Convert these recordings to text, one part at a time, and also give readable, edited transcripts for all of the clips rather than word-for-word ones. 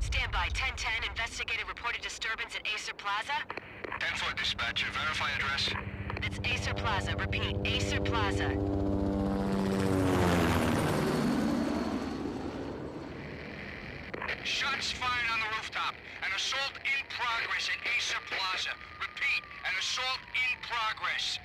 Stand by. 1010, investigated reported disturbance at Acer Plaza. 10-4 dispatcher, verify address. It's Acer Plaza. Repeat, Acer Plaza. Shots fired on the rooftop. An assault in progress at Acer Plaza. Repeat, an assault in progress.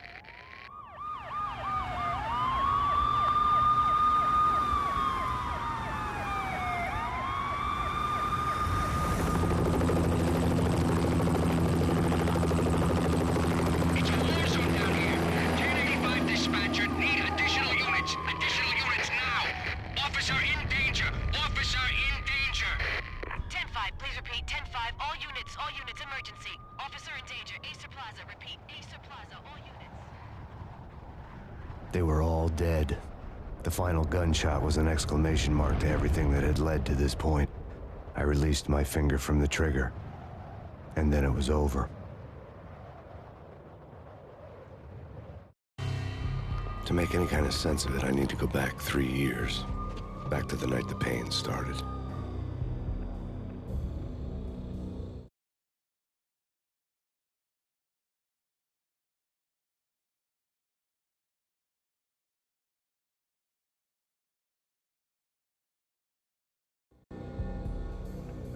It's a war zone down here. 1085 dispatcher, need additional units. Additional units now. Officer in danger. Officer in danger. 10-5, please repeat. 10-5, all units, emergency. Officer in danger, Acer Plaza. Repeat, Acer Plaza, all units. They were all dead. The final gunshot was an exclamation mark to everything that had led to this point. I released my finger from the trigger, and then it was over. To make any kind of sense of it, I need to go back 3 years. Back to the night the Payne started.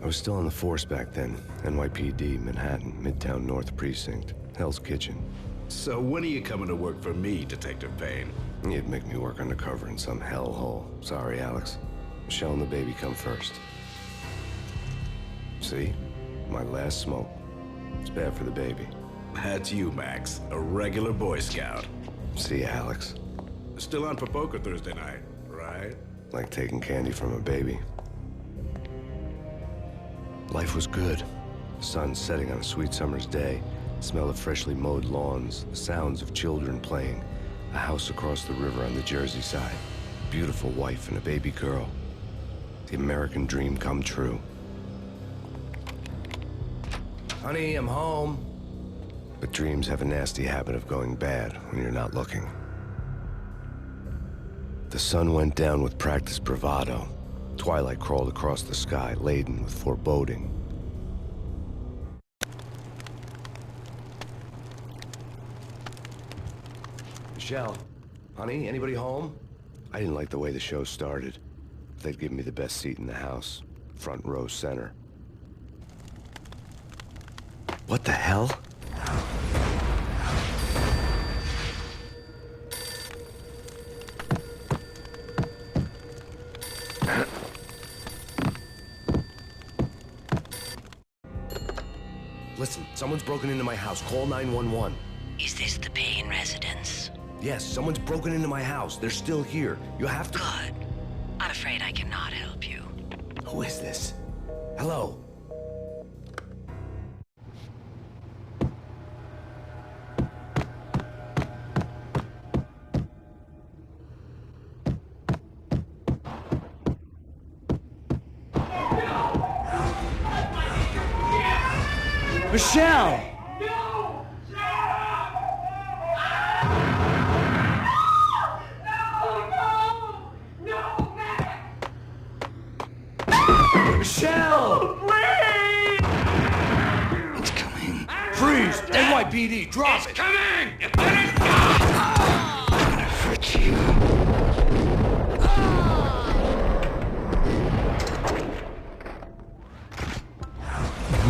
I was still on the force back then. NYPD, Manhattan, Midtown North Precinct, Hell's Kitchen. So when are you coming to work for me, Detective Payne? You'd make me work undercover in some hellhole. Sorry, Alex. Michelle and the baby come first. See? My last smoke. It's bad for the baby. That's you, Max. A regular Boy Scout. See, Alex. Still on for poker Thursday night, right? Like taking candy from a baby. Life was good. Sun setting on a sweet summer's day. Smell of freshly mowed lawns. The sounds of children playing. A house across the river on the Jersey side. Beautiful wife and a baby girl. The American dream come true. Honey, I'm home. But dreams have a nasty habit of going bad when you're not looking. The sun went down with practiced bravado. Twilight crawled across the sky, laden with foreboding. Michelle, honey, anybody home? I didn't like the way the show started. They'd give me the best seat in the house, front row center. What the hell? Listen, someone's broken into my house. Call 911. Is this the Payne residence? Yes, someone's broken into my house. They're still here. You have to... Good. I'm afraid I cannot help you. Who is this? Hello? Michelle! Michelle! Please! It's coming. Freeze! NYPD, drop It's it! coming! Let it go! I'm gonna hurt you.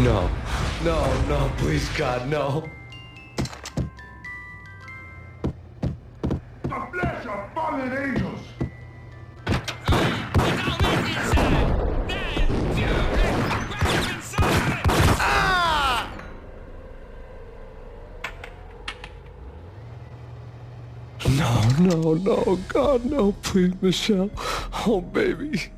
No. No, no, please, God, no. The flesh of fallen angels! No, no, God, no, please, Michelle. Oh, baby.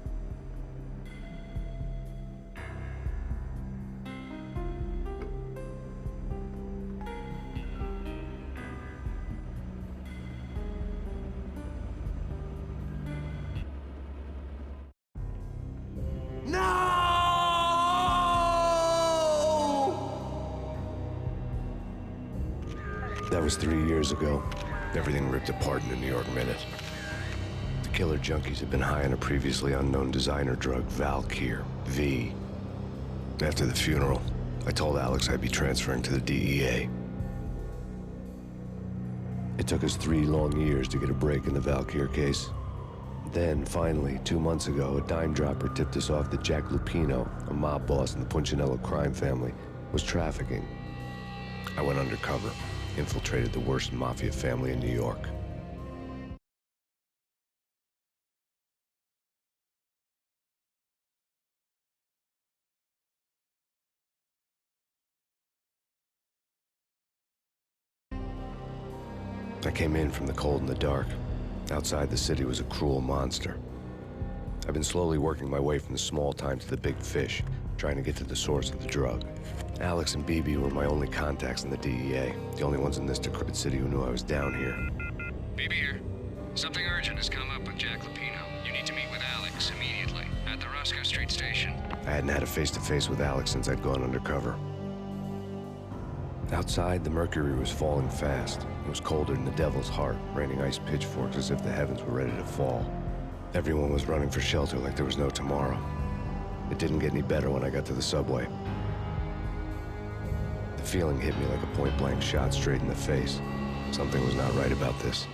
That was 3 years ago. Everything ripped apart in a New York minute. The killer junkies had been high on a previously unknown designer drug, Valkyr, V. After the funeral, I told Alex I'd be transferring to the DEA. It took us 3 long years to get a break in the Valkyr case. Then, finally, 2 months ago, a dime dropper tipped us off that Jack Lupino, a mob boss in the Punchinello crime family, was trafficking. I went undercover, infiltrated the worst mafia family in New York. I came in from the cold and the dark. Outside the city was a cruel monster. I've been slowly working my way from the small time to the big fish, trying to get to the source of the drug. Alex and BB were my only contacts in the DEA, the only ones in this decrepit city who knew I was down here. BB here. Something urgent has come up with Jack Lupino. You need to meet with Alex immediately at the Roscoe Street station. I hadn't had a face-to-face with Alex since I'd gone undercover. Outside, the mercury was falling fast. It was colder than the devil's heart, raining ice pitchforks as if the heavens were ready to fall. Everyone was running for shelter like there was no tomorrow. It didn't get any better when I got to the subway. The feeling hit me like a point-blank shot straight in the face. Something was not right about this.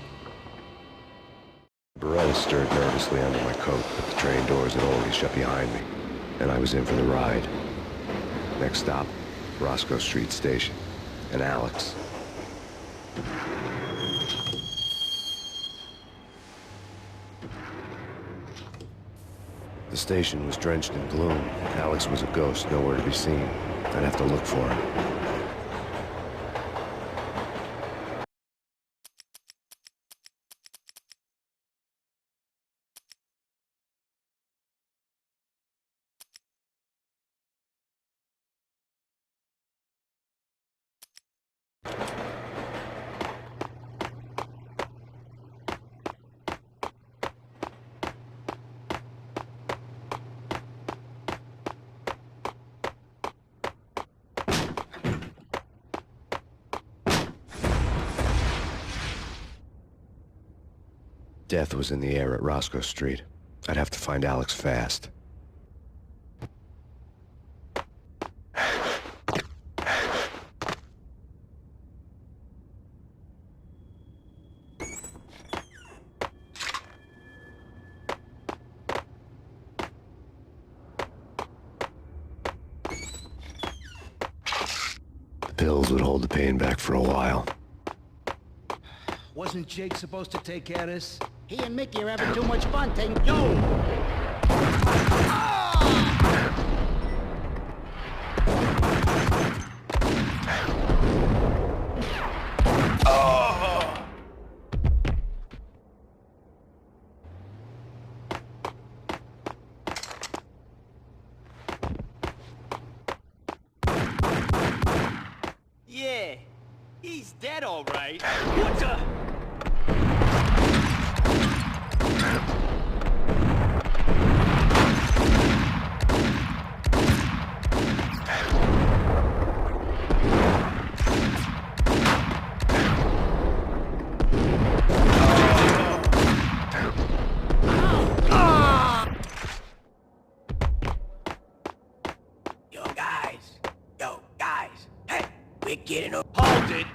Beretta stirred nervously under my coat, but the train doors had already shut behind me, and I was in for the ride. Next stop, Roscoe Street Station. And Alex. The station was drenched in gloom. Alex was a ghost, nowhere to be seen. I'd have to look for him. Death was in the air at Roscoe Street. I'd have to find Alex fast. The pills would hold the pain back for a while. Wasn't Jake supposed to take care of this? He and Mickey are having too much fun taking... Yo! Yeah, he's dead all right. What the... Yo guys, hey, we're getting a... Hold it!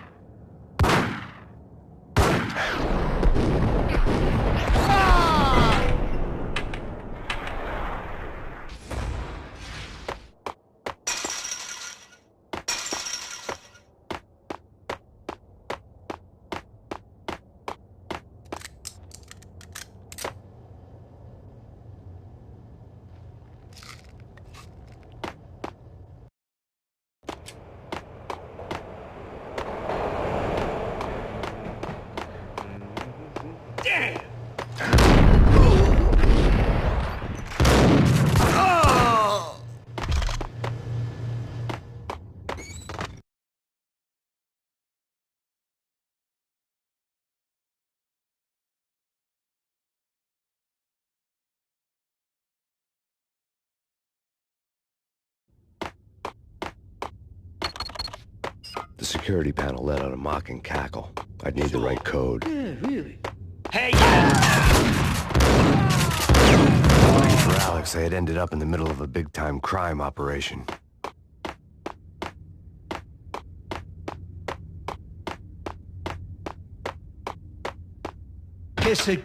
Damn! The security panel let out a mocking cackle. I'd need the right code. Yeah, really? Hey! Lucky for Alex, I had ended up in the middle of a big-time crime operation. kiss it.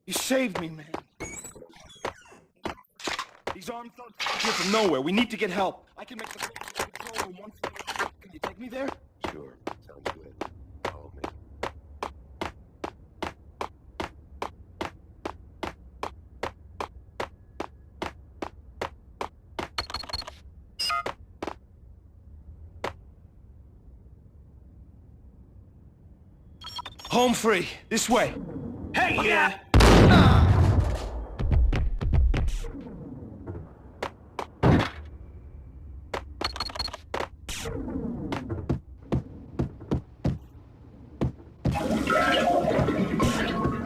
You saved me, man. These armed thugs here from nowhere. We need to get help. I can make the control room one floor. Can you take me there? Sure, sounds good. Follow me. Home free. This way. Hey, yeah!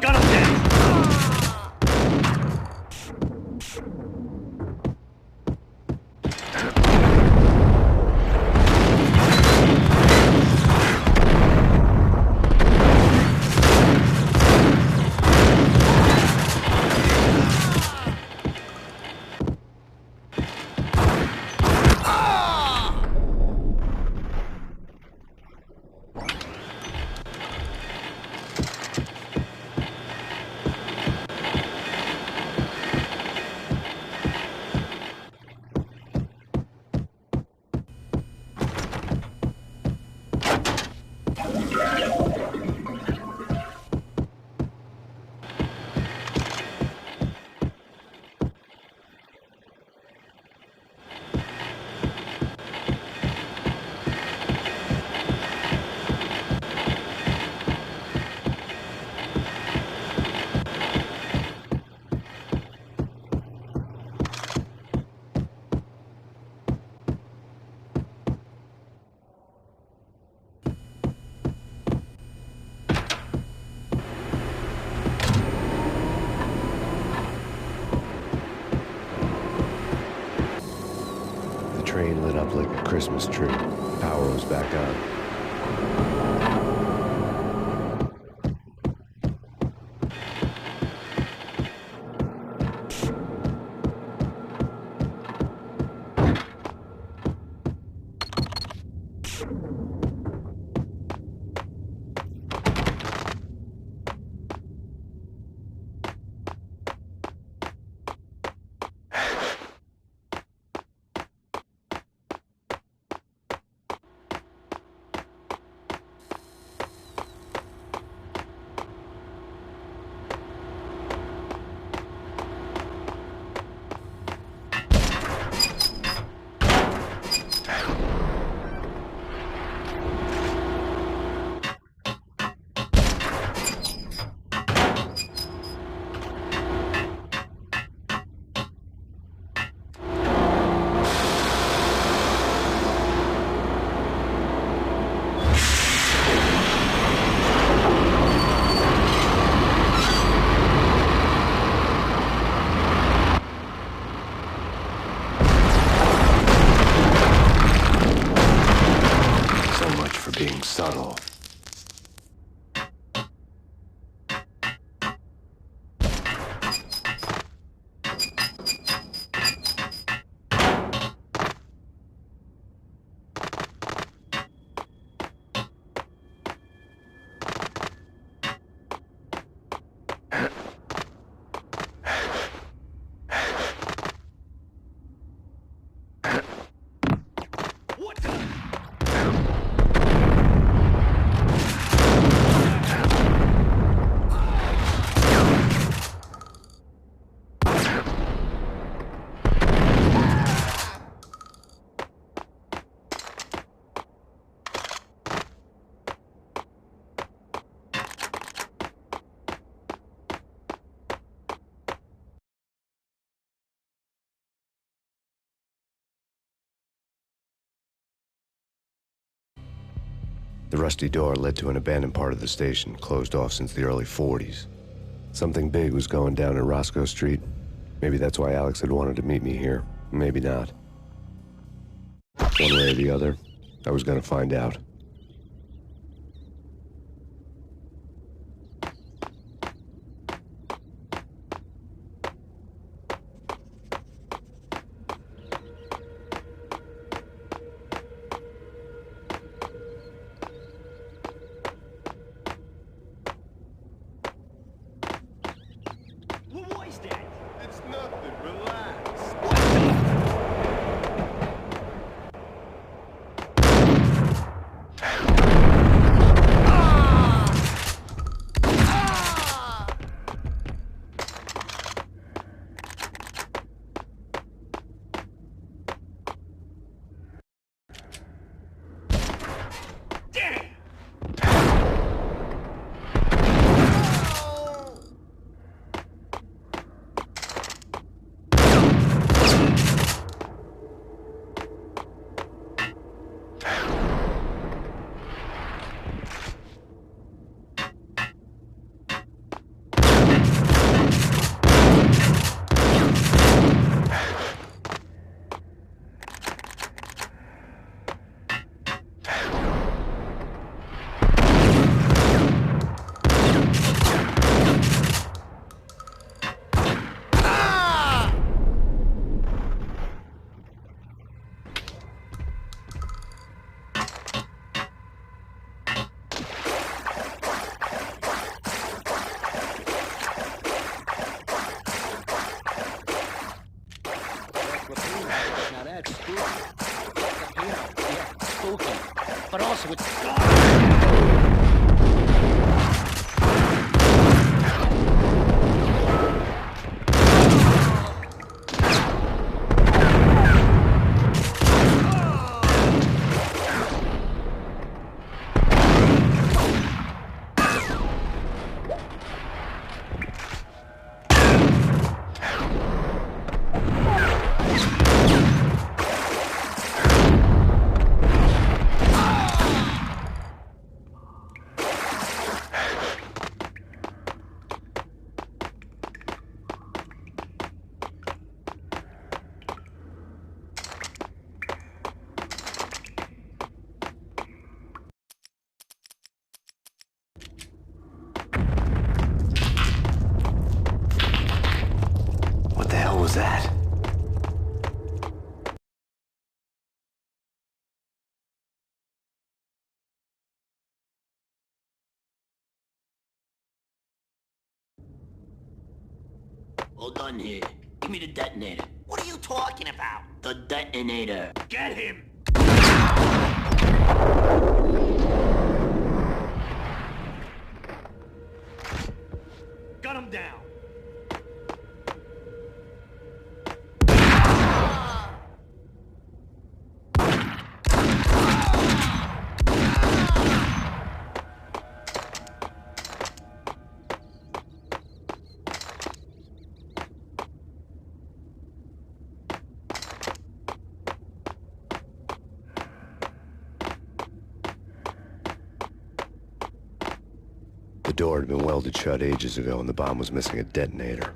Got him down! Train lit up like a Christmas tree. Power was back on. Being subtle. The rusty door led to an abandoned part of the station, closed off since the early 40s. Something big was going down in Roscoe Street. Maybe that's why Alex had wanted to meet me here. Maybe not. One way or the other, I was gonna find out. Now that's spooky. Lupino, yeah, spooky. But also it's... What the hell was that? Hold on here. Give me the detonator. What are you talking about? The detonator. Get him! Gun him down! The door had been welded shut ages ago and the bomb was missing a detonator.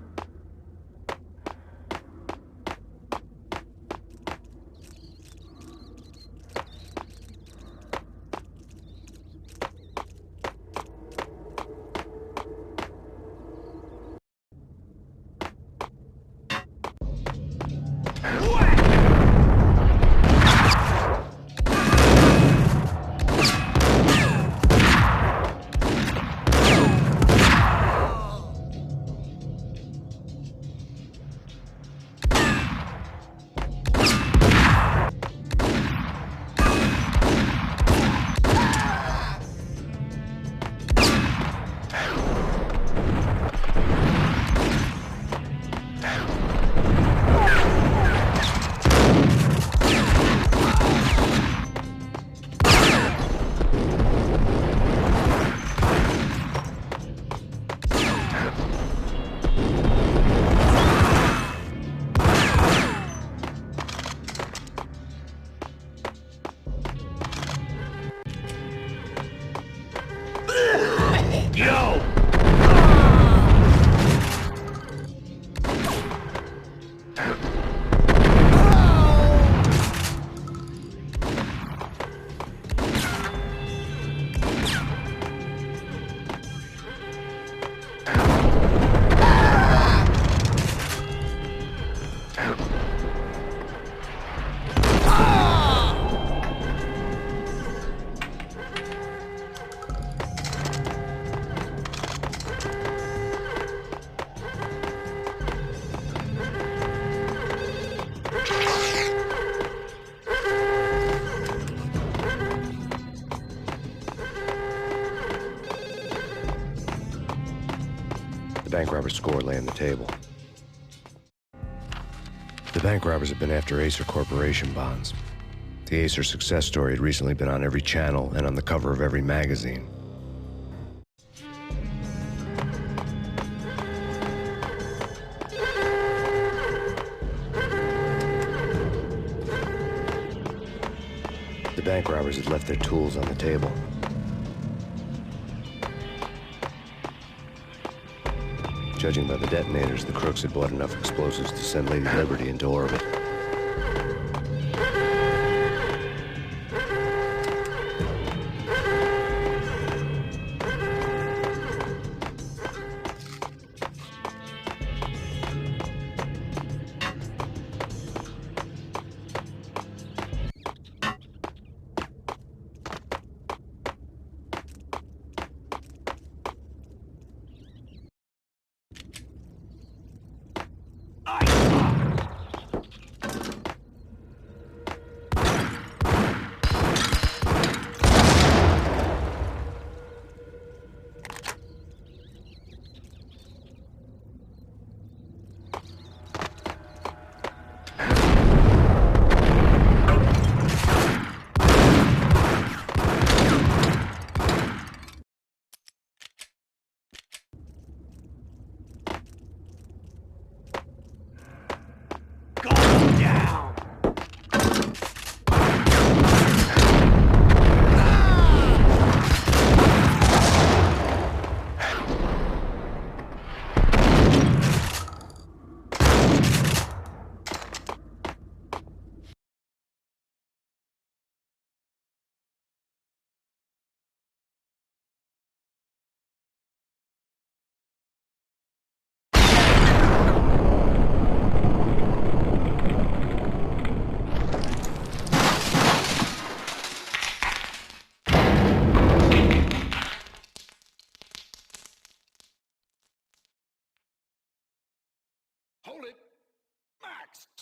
The bank robber's score lay on the table. The bank robbers had been after Acer Corporation bonds. The Acer success story had recently been on every channel and on the cover of every magazine. The bank robbers had left their tools on the table. Judging by the detonators, the crooks had bought enough explosives to send Lady Liberty into orbit.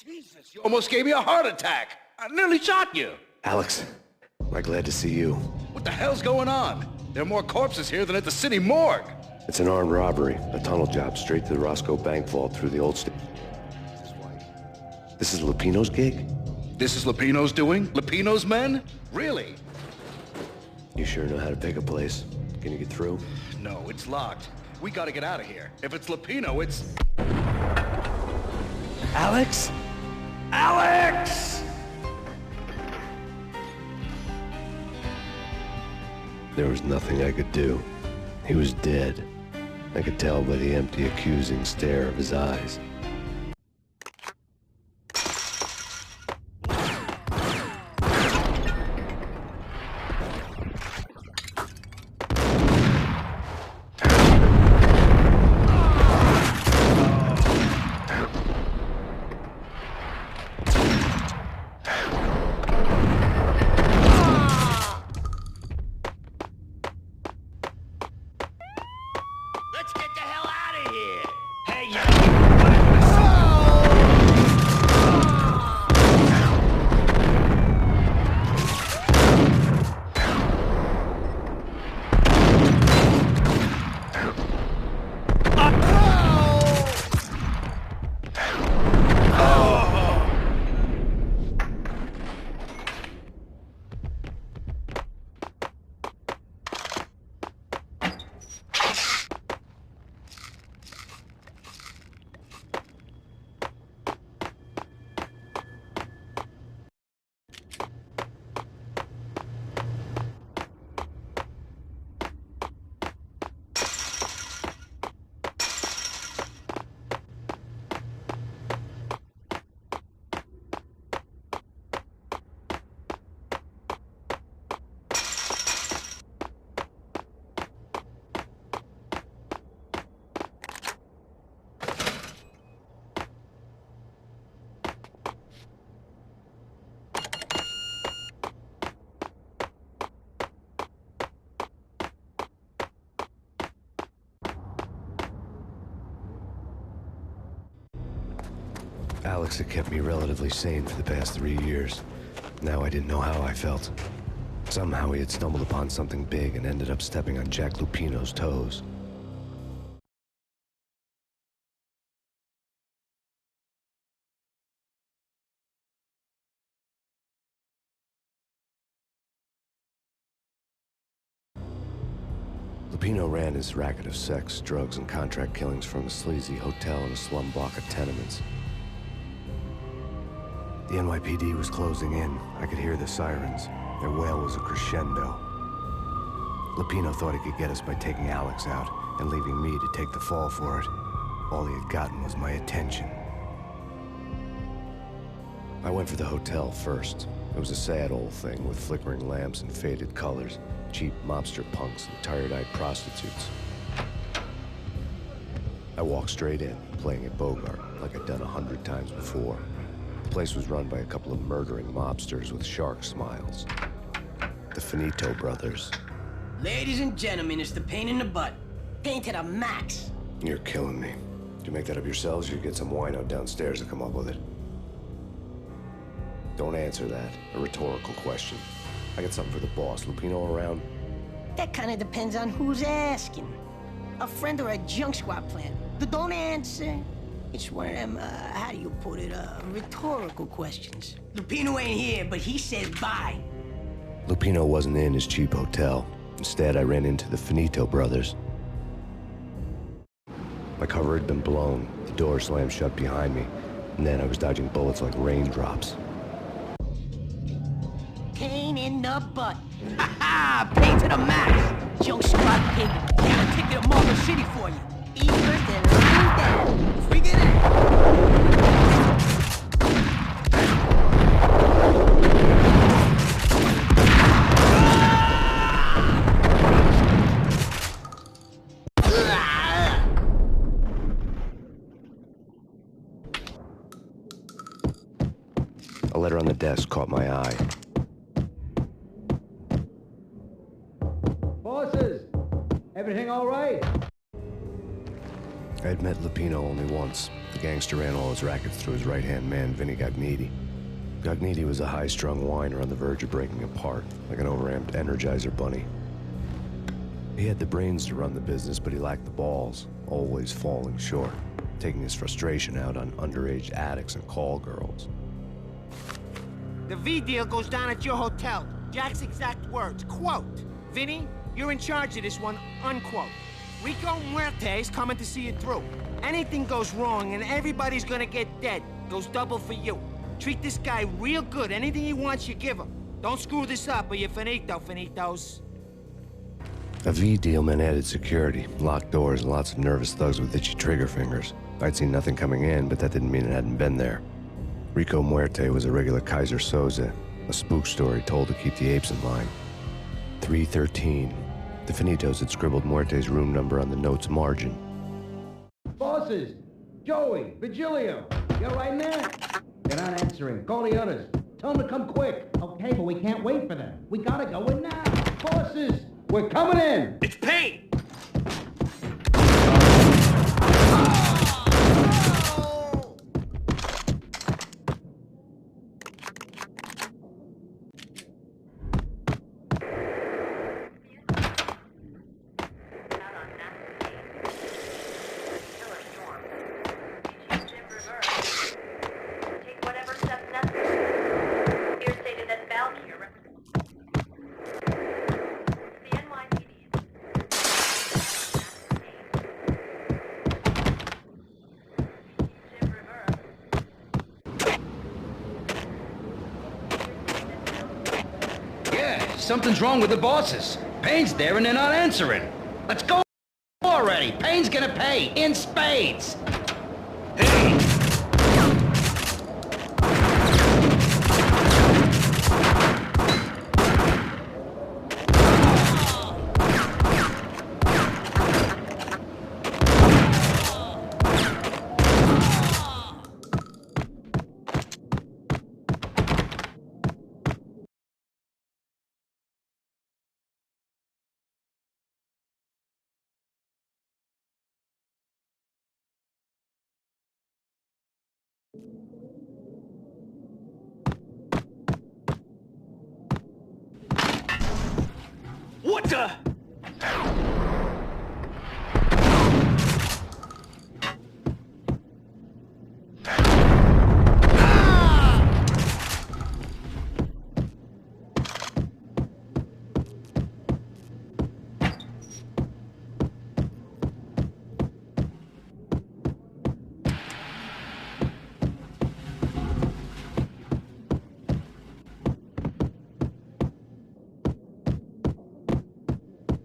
Jesus, you almost gave me a heart attack. I nearly shot you. Alex, I'm glad to see you. What the hell's going on? There are more corpses here than at the city morgue. It's an armed robbery, a tunnel job straight to the Roscoe Bank vault through the old state. This is Lupino's gig? This is Lupino's doing? Lupino's men? Really? You sure know how to pick a place? Can you get through? No, it's locked. We gotta get out of here. If it's Lupino, it's... Alex? Alex! There was nothing I could do. He was dead. I could tell by the empty, accusing stare of his eyes. Let's get the hell out of here! Hey, Alex had kept me relatively sane for the past 3 years. Now I didn't know how I felt. Somehow he had stumbled upon something big and ended up stepping on Jack Lupino's toes. Lupino ran his racket of sex, drugs, and contract killings from a sleazy hotel in a slum block of tenements. The NYPD was closing in. I could hear the sirens. Their wail was a crescendo. Lupino thought he could get us by taking Alex out and leaving me to take the fall for it. All he had gotten was my attention. I went for the hotel first. It was a sad old thing with flickering lamps and faded colors, cheap mobster punks and tired-eyed prostitutes. I walked straight in, playing at Bogart, like I'd done 100 times before. The place was run by a couple of murdering mobsters with shark smiles. The Finito brothers. ladies and gentlemen, it's the pain in the butt. Pain to the max. You're killing me. Did you make that up yourselves, or you get some wino downstairs to come up with it? Don't answer that. A rhetorical question. I got something for the boss. Lupino around? That kind of depends on who's asking. A friend or a junk squad plan. Don't answer. It's one of them, how do you put it, rhetorical questions. Lupino ain't here, but he says bye. Lupino wasn't in his cheap hotel. Instead, I ran into the Finito brothers. My cover had been blown. The door slammed shut behind me. And then I was dodging bullets like raindrops. Pain in the butt. Ha ha! Pain to the max. Junk squad pig. Got a ticket to Marble City for you. Eat first and line down. Freak it out. A letter on the desk caught my eye. Bosses, everything all right? I had met Lupino only once. The gangster ran all his rackets through his right-hand man, Vinny Gognitti. Gognitti was a high-strung whiner on the verge of breaking apart, like an overamped Energizer bunny. He had the brains to run the business, but he lacked the balls, always falling short, taking his frustration out on underage addicts and call girls. The V deal goes down at your hotel. Jack's exact words, quote, "Vinny, you're in charge of this one," unquote. Rico Muerte's coming to see it through. Anything goes wrong and everybody's gonna get dead. Goes double for you. Treat this guy real good. Anything he wants, you give him. Don't screw this up or you're finito, finitos. A V deal meant added security, locked doors, and lots of nervous thugs with itchy trigger fingers. I'd seen nothing coming in, but that didn't mean it hadn't been there. Rico Muerte was a regular Kaiser Soze, a spook story told to keep the apes in line. 313. The Finitos had scribbled Muerte's room number on the note's margin. Bosses! Joey! Vigilio! You're right in there? They're not answering. Call the others. Tell them to come quick. Okay, but we can't wait for them. We gotta go in now. Bosses! We're coming in! It's Payne! Something's wrong with the bosses. Payne's there and they're not answering. Let's go already. Payne's gonna pay in spades. Hey! What the?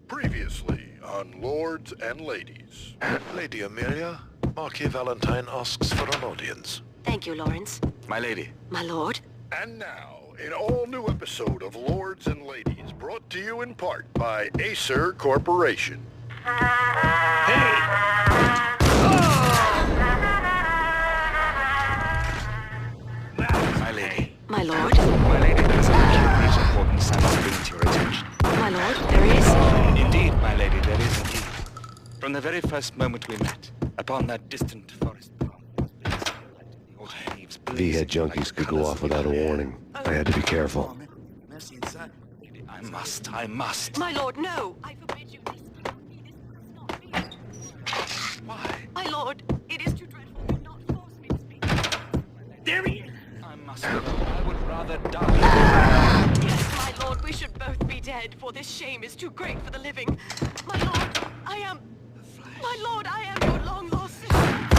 Previously on Lords and Ladies. Lady Amelia, Marquis Valentine asks for an audience. Thank you, Lawrence. My lady. My lord. And now, an all-new episode of Lords and Ladies, brought to you in part by Acer Corporation. My lady. My lord. My lady, there is an acute importance I must bring to your attention. My lord, there is. Indeed, my lady, there is indeed. From the very first moment we met, upon that distant forest path, V had junkies could go off without a warning. I had to be careful. I must. My lord, no! I forbid you. This must not be. Why? My lord, it is too dreadful. Do not force me to speak. There he is! I must go. I would rather die. Yes, my lord, we should both be dead, for this shame is too great for the living. My lord, I am... My lord, I am your long-lost sister.